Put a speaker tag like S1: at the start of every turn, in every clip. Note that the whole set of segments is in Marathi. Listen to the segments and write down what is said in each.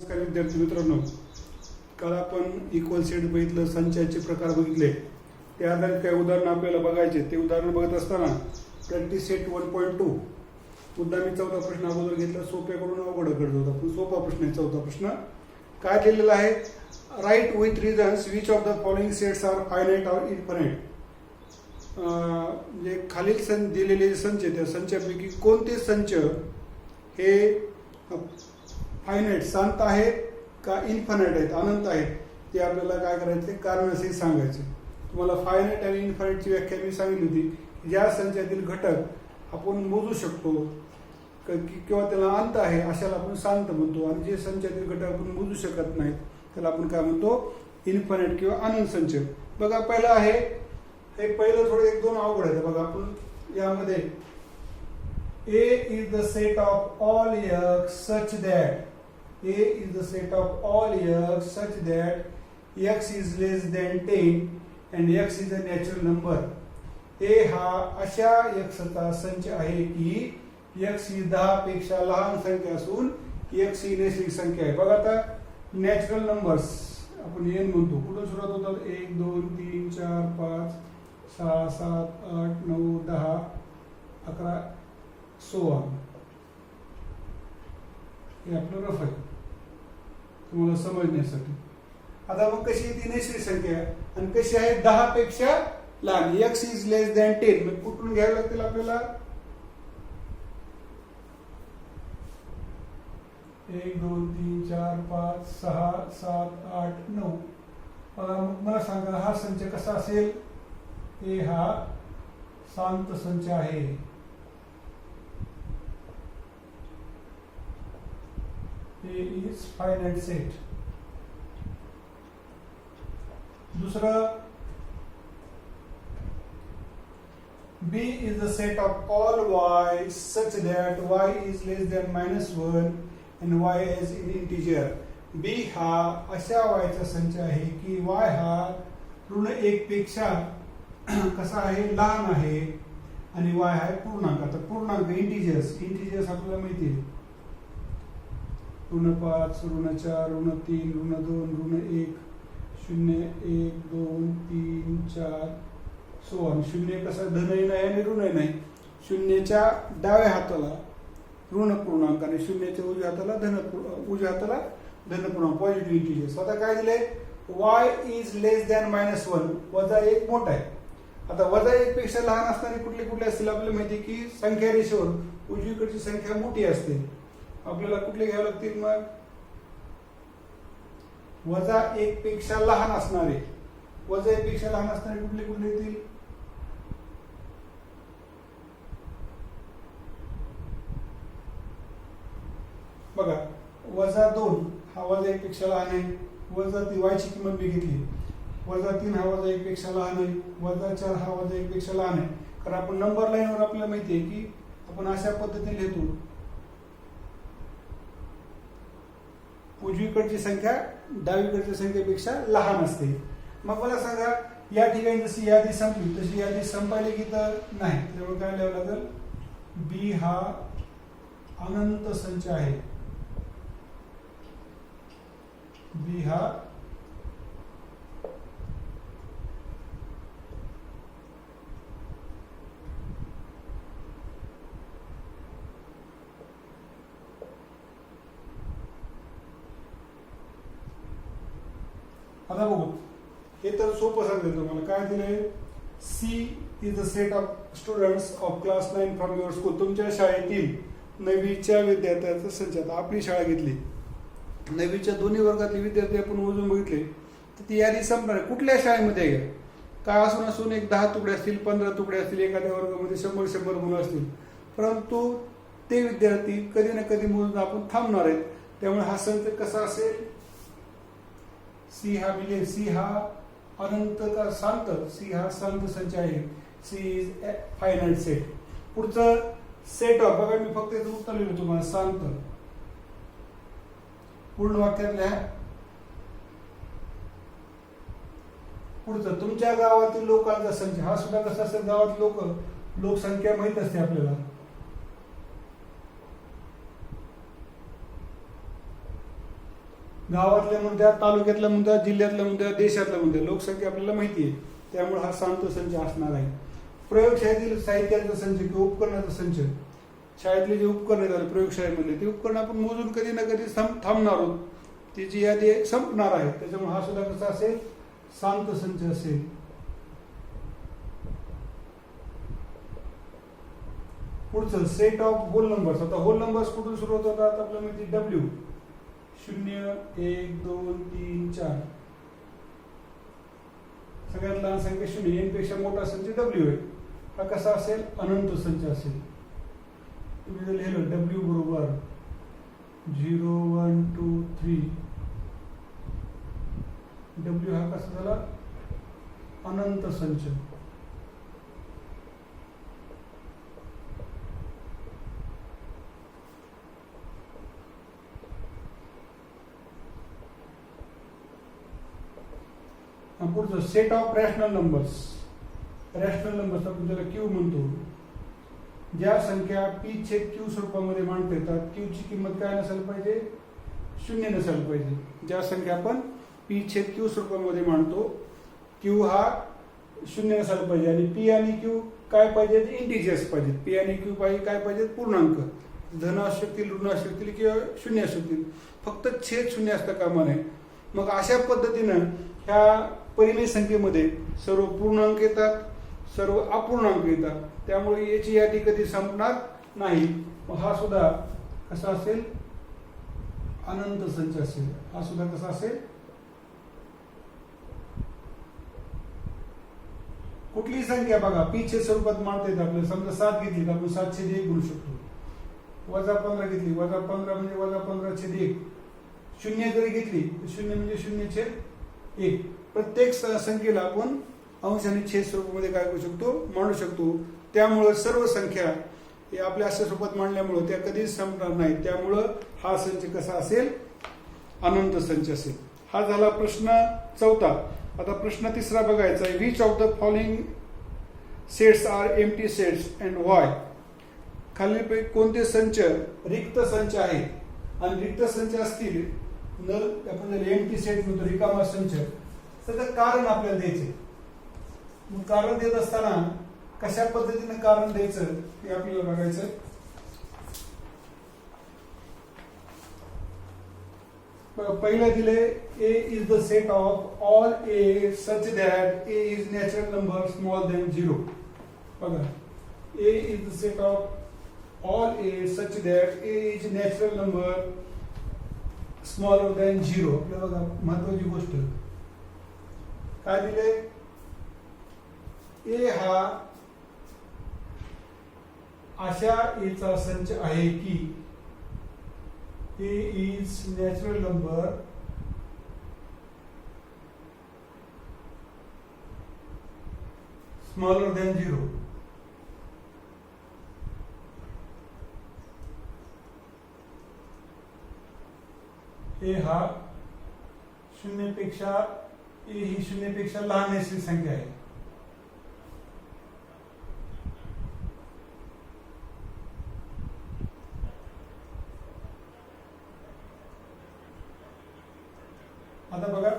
S1: नमस्कार विद्यार्थी मित्रांनो, काल आपण इक्वल सेट बघितलं, संचाचे प्रकार बघितले. त्या आधारित काही उदाहरण आपल्याला बघायचे. ते उदाहरण बघत असताना प्रॅक्टिस सेट 1.2 मुद्दा मी चौथा प्रश्न अगोदर घेतला. सोप्याकडून अवघडकडे होता, पण सोपा प्रश्न आहे. चौथा प्रश्न काय लिहिलेला आहे? Write with reasons which of the following sets are finite or infinite. म्हणजे खालील दिलेले संच, त्या संचापैकी कोणते संच हे फायनाइट शांत आहेत का इन्फायनाइट आहेत, अनंत आहेत, ते आपल्याला काय करायचे, कारणासही सांगायचे. तुम्हाला फायनाइट आणि इन्फायनाइटची व्याख्या मी सांगितली होती. ज्या संचातील घटक आपण मोजू शकतो किंवा त्याला अंत आहे अशाला आपण शांत म्हणतो, आणि जे संचातील घटक आपण मोजू शकत नाहीत त्याला आपण काय म्हणतो, इन्फायनाइट किंवा अनंत संच. बघा पहिलं आहे, हे पहिलं थोडं एक दोन अवघड आहे. बघा आपण यामध्ये A is the set of all x such that A is the set of all x such that x is less than 10 and x is a natural number. A हा अशा x चा संच आहे की x ही 10 पेक्षा लहान संख्या असून x ही नैसर्गिक संख्या आहे. बघा आता नॅचरल नंबर्स आपण n म्हणतो. कुठून सुरुवात होतात? 1 2 3 4 5 6 7 8 9 10 11 16. हे आपलं रफ आहे तुम्हाला समजण्यासाठी. आता मग कशी ती नैसर्गिक संख्या आणि कशी आहे 10 पेक्षा लहान. x is less than 10. मग कुठून घ्यायला लागतील आपल्याला? 1 2 3 4 5 6 7 8 9. मग मला सांगा हा संच कसा असेल? ए हा शांत संच आहे. A is finite set. दूसरा, B is the set of all y such that y is less than -1 and y is an integer. B हा अशा y चा संच आहे की y हा ऋण 1 पेक्षा कसा आहे, लहान आहे, आणि y हा पूर्णांक. आता पूर्णांक इंटिजर्स आपल्याला माहिती आहे. ऋण 5 ऋण 4 ऋण 3 ऋण 2 ऋण 1 0 1 2 3 4 16. शून्य कसा धनही नाही आणि ऋणही नाही. शून्याच्या डाव्या हाताला ऋण पूर्णांक आणि शून्याच्या उजव्या हाताला धन पूर्णांक, पॉझिटिव्ह इंटिजर्स. आता काय दिले? y is less than -1. वजा 1 मोठा आहे. आता वजा 1 पेक्षा लहान असणारे कुठले कुठले असतील आपल्याला माहिती की संख्या रेषेवर उजवीकडची संख्या मोठी असते. आपल्याला कुठले घ्यावे लागतील? मग वजा 1 पेक्षा लहान असणारे, वजा 1 पेक्षा लहान असणारे कुठले कुठले येतील? बघा वजा 2 हा वजा 1 पेक्षा लहान आहे. वजा 3 y ची किंमत मी घेतली. वजा 3 हा वजा 1 पेक्षा लहान आहे. वजा 4 हा वजा 1 पेक्षा लहान आहे. कारण आपण नंबर लाईनवर आपल्याला माहिती आहे की आपण अशा पद्धतीने लिहितो, उजवीकडची संख्या डावीकडच्या संख्येपेक्षा लहान असते. मग मला सांगा या ठिकाणी जशी यादी संपली तशी यादी संपायला की तर नाही. त्यामुळे काय लिहावं लागेल? बी हा अनंत संच आहे. बी हा आता बघू, हे तर सोपं सांगेल तुम्हाला. काय दिलंय? C is the set of students of class 9 from your school. तुमच्या शाळेतील 9वीच्या विद्यार्थ्यांचा संच. आता आपली शाळा घेतली, 9वीच्या दोन्ही वर्गातले विद्यार्थी आपण मोजून बघितले तर ती यादी संपणार. कुठल्या शाळेमध्ये आहे काय असून एक 10 तुकडे असतील, 15 तुकडे असतील, एखाद्या वर्गामध्ये 100 मुलं असतील, परंतु ते विद्यार्थी कधी ना कधी मोजून आपण थांबणार आहेत. त्यामुळे हा संच कसा असेल? सी हा मिळेल. सी हा अनंत का शांत? सी हा शांत संच आहे. C is finite set. पुढचं सेट ऑफ, बघा मी फक्त इथं उत्तर लिहिलं तुम्हाला, शांत. पूर्ण वाक्यात लिहा. पुढचं तुमच्या गावातील लोकांचा संच. हा सुद्धा कसा असेल? गावात लोकसंख्या माहित असते आपल्याला. गावातल्या मुद्द्या, तालुक्यातला मुद्दा, जिल्ह्यातला मुद्दा, देशातला मुद्दा, लोकसंख्या आपल्याला माहिती आहे, त्यामुळे हा शांत संच असणार आहे. प्रयोगशाळेतील साहित्याचा संच किंवा उपकरणाचा संच, शाळेतले जे उपकरण झाले प्रयोगशाळेमधले ते उपकरण आपण मोजून कधी ना कधी थांबणार आहोत, त्याची यादी संपणार आहे, त्याच्यामुळे हा सुद्धा कसा असेल, शांत संच असेल. पुढचं सेट ऑफ होल नंबर्स. आता होल नंबर्स कुठून सुरू होतात, आपल्याला माहिती डब्ल्यू, 0 1 2 3 4, सगळ्यात लहान संख्या 0, n पेक्षा मोठा संच डब्ल्यू आहे. हा कसा असेल, अनंत संच असेल. तुम्ही जर लिहिलं डब्ल्यू बरोबर 0 1 2 3, डब्ल्यू हा कसा झाला, अनंत संच. पुढचं set of rational numbers. Rational numbers आपण त्याला क्यू म्हणतो. ज्या संख्या पी छेद क्यू स्वरूपामध्ये मांडता येतात, क्यू ची किंमत काय नसायला पाहिजे, 0 नसायला पाहिजे. ज्या संख्या आपण पी छेद क्यू स्वरूपामध्ये मांडतो, क्यू हा 0 नसायला पाहिजे. आणि पी आणि क्यू काय पाहिजे, इंटिजर्स पाहिजेत. पी आणि क्यू पाहिजे काय पाहिजेत, पूर्णांक. धन असू शकतील, ऋण असू शकतील किंवा 0 असू शकतील, फक्त छेद 0 असता कामा नये. मग अशा पद्धतीनं ह्या परिमेय संख्येमध्ये सर्व पूर्णांक येतात, सर्व अपूर्णांक येतात, त्यामुळे याची यादी कधी संपणार नाही. मग हा सुद्धा कसा असेल, अनंत संच असेल. हा सुद्धा कसा असेल, कुठलीही संख्या बघा पी छेद स्वरूपात मांडता येते आपल्याला. समजा 7 घेतली तर आपण 7/1 म्हणू शकतो. -15 घेतली, -15 म्हणजे -15/1. 0 जरी घेतली तर 0 म्हणजे 0/1. प्रत्येक संख्येला आपण अंश आणि छेद स्वरूपामध्ये काय करू शकतो, मांडू शकतो. त्यामुळं सर्व संख्या हे आपल्या अशा स्वरूपात मांडल्यामुळं त्या कधीच संपणार नाही. त्यामुळं हा संच कसा असेल, अनंत संच असेल. हा झाला प्रश्न 4. आता प्रश्न 3 बघायचा आहे. Which of the following sets are empty sets and why. खालीलपैकी कोणते संच रिक्त संच आहेत, आणि रिक्त संच असतील, नल आपण एम्प्टी सेट म्हणतो, रिकामा संच, त्याचं कारण आपल्याला द्यायचे. मग कारण देत असताना कशा पद्धतीने कारण द्यायचं हे आपल्याला बघायचं. पहिलं दिले A is the set of all A such that A is natural number small than 0. बघा, A is the set of all A such that A is natural number smaller than 0. आपल्याला बघा महत्वाची गोष्ट काय दिले, ए हा अशा एचा संच आहे की A is natural number smaller than 0. A हा 0 पेक्षा, ए ही 0 पेक्षा लहान असलेली संख्या आहे. आता बघा,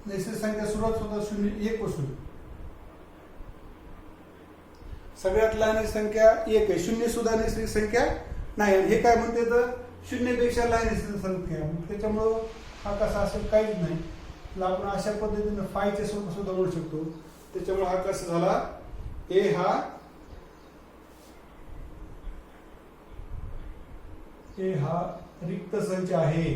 S1: नैसर्गिक संख्या सुरुवात सुद्धा 0 1 पासून. सगळ्यात लहान संख्या 1 आहे, 0 सुद्धा नैसर्गिक संख्या नाही. हे काय म्हणते तर 0 पेक्षा लहान नैसर्गिक संख्या. त्याच्यामुळं हा कसा असेल, काहीच नाही. आपण अशा पद्धतीने फायच्या स्वरूपात सुद्धा म्हणू शकतो. त्याच्यामुळे हा कसा झाला, ए हा रिक्त संच आहे.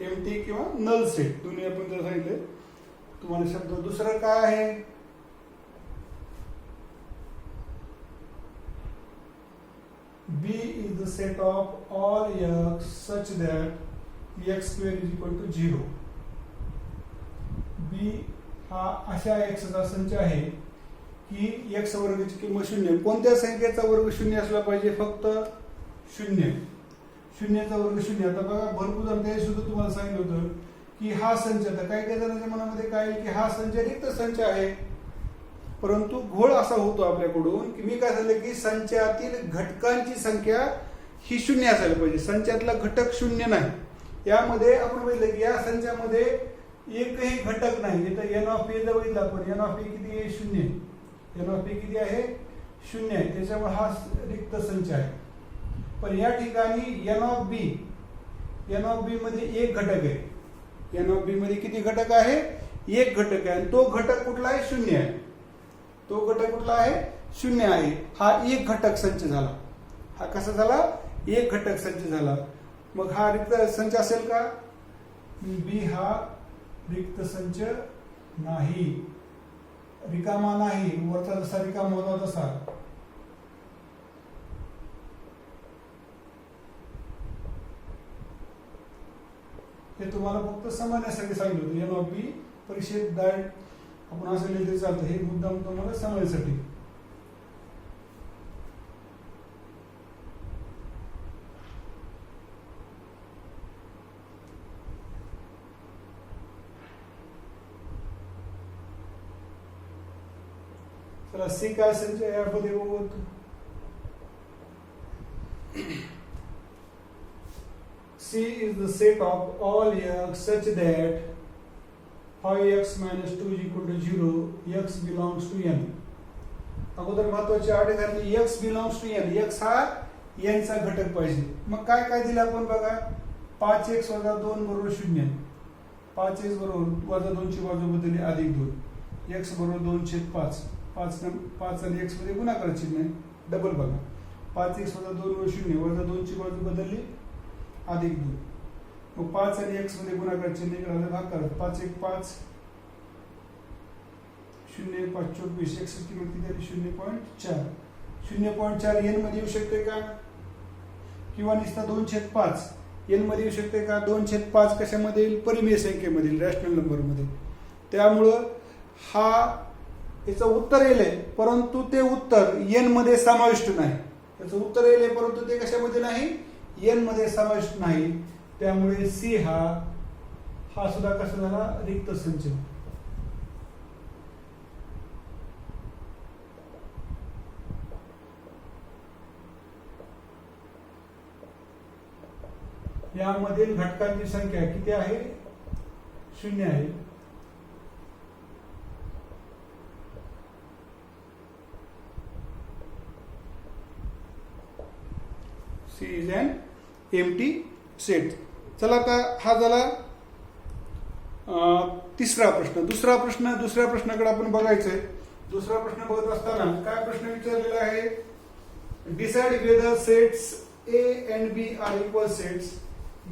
S1: एम्प्टी किंवा नल सेट दोन्ही आपण जर सांगितले तुम्हाला शब्द. दुसरं काय आहे, B is the set of all X such that X square is equal to 0. B हा अशा एक्सचा संच आहे की एक्स वर्गाची किंमत 0. कोणत्या संख्येचा वर्ग 0 असला पाहिजे, फक्त 0. शून्याचा वर्ग शून्य. आता बघा भरपूर जण ते सुद्धा तुम्हाला सांगितलं होतं की हा संच, आता काही काही जणांच्या मनामध्ये काय आहे की हा संच रिक्त संच आहे, परंतु घोळ असा होतो आपल्याकडून की मी काय झालं की संचातील घटकांची संख्या ही शून्य असायला पाहिजे, संचातला घटक शून्य नाही. यामध्ये आपण बघितलं की या संचामध्ये एकही घटक नाही. इथं एन ऑफ ए जर बघितलं आपण, एन ऑफ ए किती आहे? शून्य. एन ऑफ ए किती आहे? शून्य आहे. त्याच्यामुळे हा रिक्त संच आहे. पण या ठिकाणी N of B, N of B मध्ये एक घटक आहे. एन ऑफ बी मध्ये किती घटक आहे? एक घटक आहे. आणि तो घटक कुठला आहे? शून्य आहे. तो घटक कुठला आहे? शून्य आहे. हा एक घटक संच झाला. हा कसा झाला? एक घटक संच झाला. मग हा रिक्त संच असेल का? बी हा रिक्त संच नाही, रिकामा नाही. वरचा जसा रिकामा होता तसा. हे तुम्हाला फक्त समजण्यासाठी सांगितलं होतं. एन ऑफ बी परीक्षेत आपण असं लिहिलं तरी चालतं. हे मुद्दाम तुम्हाला समजण्यासाठी. चला सी काय संच यामध्ये बघू. C is the set of all x such that 5x minus 2 is equal to 0, x belongs to n. अगोदर महत्वाची अट घातली, x belongs to n. x हा n चा घटक पाहिजे. मग काय काय दिलं आपण बघा. 5x वजा 2 बरोबर 0. 5x बरोबर वजा 2 ची बाजू बदलली अधिक 2. x बरोबर 2/5. 5 आणि x मध्ये गुणाकार चिन्ह आहे. डबल बघा. 5x वजा 2 बरोबर 0. वजा 2 ची बाजू बदलली अधिक 2. मग 5 आणि x मध्ये गुणाकार चिन्ह इकडे भाग करत. 5 1 5 0 5 24. x ची किंमत किती आली? 0.4. 0.4 n मध्ये येऊ शकते का? किंवा नुसता 2/5 n मध्ये येऊ शकते का? 2/5 कशामध्ये येईल? परिमेय संख्येमध्ये, रॅशनल नंबर मध्ये. त्यामुळं हा याचं उत्तर येईल, परंतु ते उत्तर n मध्ये समाविष्ट नाही. त्याचं उत्तर येईल परंतु ते कशामध्ये नाही? n मध्ये समाविष्ट नाही. त्यामुळे सी हा सुद्धा कसा झाला? रिक्त संच. यामधील घटकांची संख्या किती आहे? शून्य आहे. C is an empty set. चला आता हा झाला तिसरा प्रश्न. दुसऱ्या प्रश्नाकडे आपण बघायचंय. दुसरा प्रश्न बघत असताना काय प्रश्न विचारलेला आहे? Decide whether sets A and B are equal sets.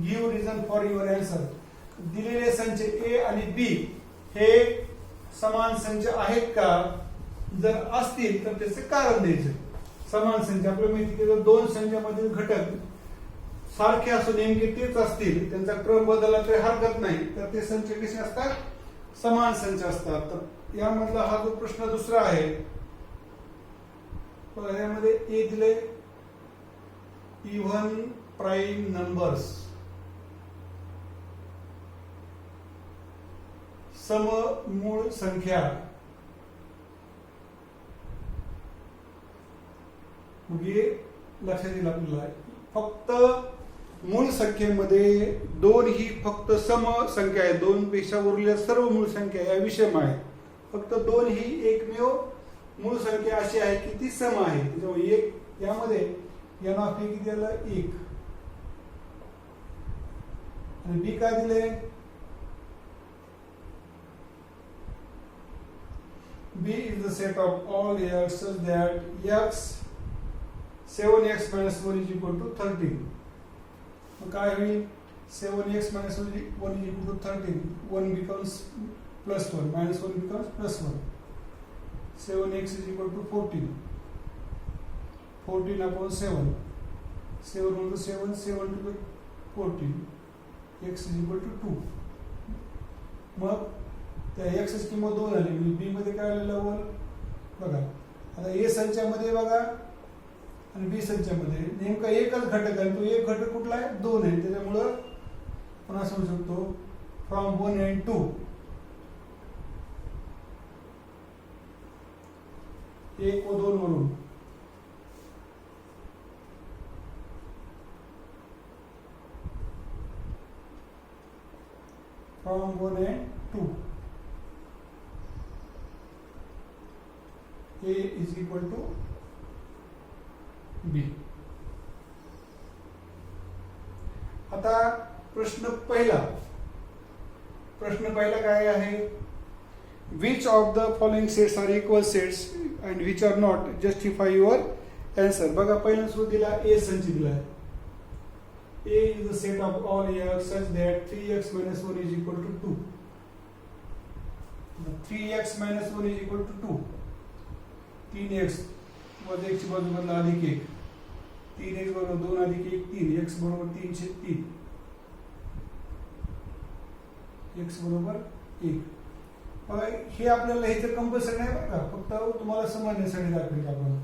S1: Give reason for your answer. दिलेले संच A आणि B हे समान संच आहेत का? जर असतील तर त्याचे कारण द्यायचे. समान संच आपल्याला माहिती की जर दोन संचामधील घटक सारखे असून नेमके तेच असतील, त्यांचा क्रम बदलला तरी हरकत नाही, तर ते संच कसे असतात? समान संच असतात. तर यामधला हा जो प्रश्न दुसरा आहे, यामध्ये ए दिले इव्हन प्राईम नंबर्स, सममूळ संख्या. मग हे लक्षात येईल आपल्याला. फक्त मूळ संख्येमध्ये दोन ही फक्त सम संख्या आहे. दोन पेक्षा उरलेल्या सर्व मूळ संख्या या विषम आहे. फक्त दोन ही एकमेव मूळ संख्या अशी आहे की ती सम आहे. त्याच्यामुळे एक यामध्ये एन ऑफ ए किती आलं? 1. आणि बी काय दिले? B is the set of all x such that x 7x minus 1 is equal to 13. मग काय होईल? 7x minus 1 is equal to 13. 1 becomes plus 1, minus 1 becomes plus 1. 7x is equal to 14. 14 upon 7. 7 into 7, 7 to the 14. x is equal to 2. मग त्या x ची किंमत 2 झाली. बी मध्ये काय आलेलं वर बघा. आता ए संचामध्ये बघा आणि बी संचामध्ये नेमका एकच घटक आहे, तो एक घटक कुठला आहे? 2 आहे. त्याच्यामुळं आपण असं म्हणू शकतो फ्रॉम 1 and 2 1 व 2 वरून from 1 and 2 A is equal to B. आता प्रश्न पहिला काय आहे? Which of the following sets are equal sets and which are not? Justify your answer. बघा पहिला सूत्र दिला A संच दिला आहे. A is the set of all x such that 3x minus 1 is equal to 2. 3x minus 1 is equal to 2. 3x वजा 1 ची बाजू बदला अधिक 1. 3x बरोबर 2 अधिक 1 3. x बरोबर 3/3. x बरोबर 1. बघा हे आपल्याला ह्याचं कंपल्सरी नाही बरं का, फक्त तुम्हाला समजण्यासाठी दाखवेल आपण.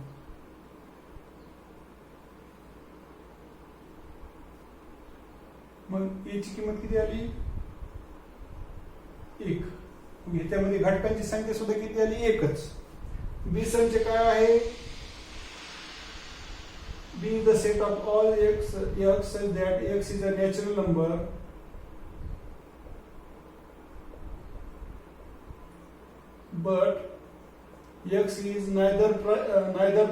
S1: मग a ची किंमत किती आली? 1. ह्याच्यामध्ये घटकांची संख्या सुद्धा किती आली? 1च. बी संच काय आहे? B is the set of all x such that x is a natural number but x is neither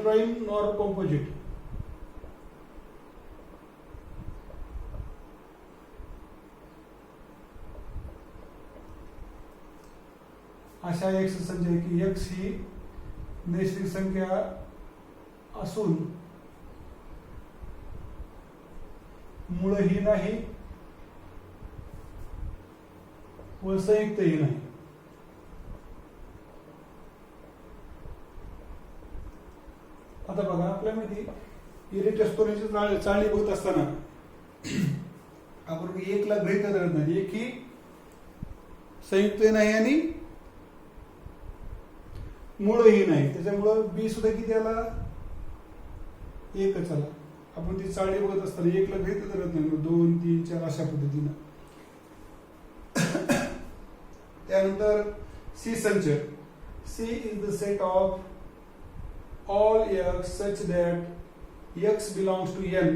S1: prime nor composite. अशा x संच आहे की x ही नैसर्गिक संख्या असून मूळही नाही व संयुक्तही नाही. आता बघा आपल्यामध्ये इरेटस्टोरेची चाळणी बघत असताना आपण 1 ला गृहीत धरत नाही. 1 ही संयुक्तही नाही आणि मूळही नाही. त्याच्यामुळं बी सुद्धा किती आला? 1च आला. आपण ती चाळणी बघत असताना 1 ला गृहीत धरत नाही. 2 3 4 अशा पद्धतीनं. त्यानंतर सी संच. C is the set of all x such that x belongs to n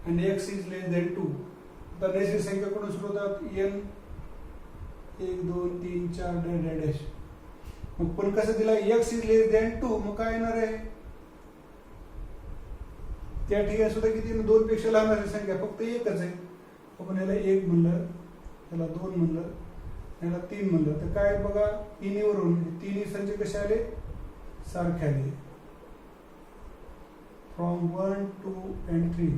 S1: and x is less than 2. आता नैसर्गिक संख्या कोण सुरू होतात? n 1 2 3 4 dash. मग पण कसं दिला? x is less than 2. मग काय येणार आहे? त्या ठिकाणी सुद्धा किती? 2 पेक्षा लहान संख्या फक्त एकच आहे. आपण याला 1 म्हणलं, याला 2 म्हणलं, याला 3 म्हणलं तर काय बघा? तिन्हीवरून तिन्ही संच कसे आले? सारखे आले. From 1, 2 and 3.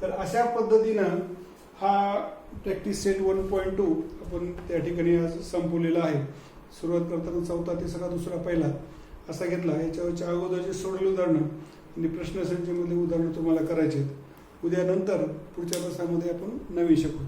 S1: तर अशा पद्धतीनं हा प्रॅक्टिस सेट 1.2 आपण त्या ठिकाणी आज संपवलेला आहे. सुरुवात करताना 4था, 3रा, 2रा, 1ला असा घेतला. याच्यावरच्या अगोदरचे सोडलेली उदाहरणं आणि प्रश्नसंचमध्ये उदाहरणं तुम्हाला करायचे आहेत. उद्या नंतर पुढच्या तासामध्ये आपण नवीन शिकू.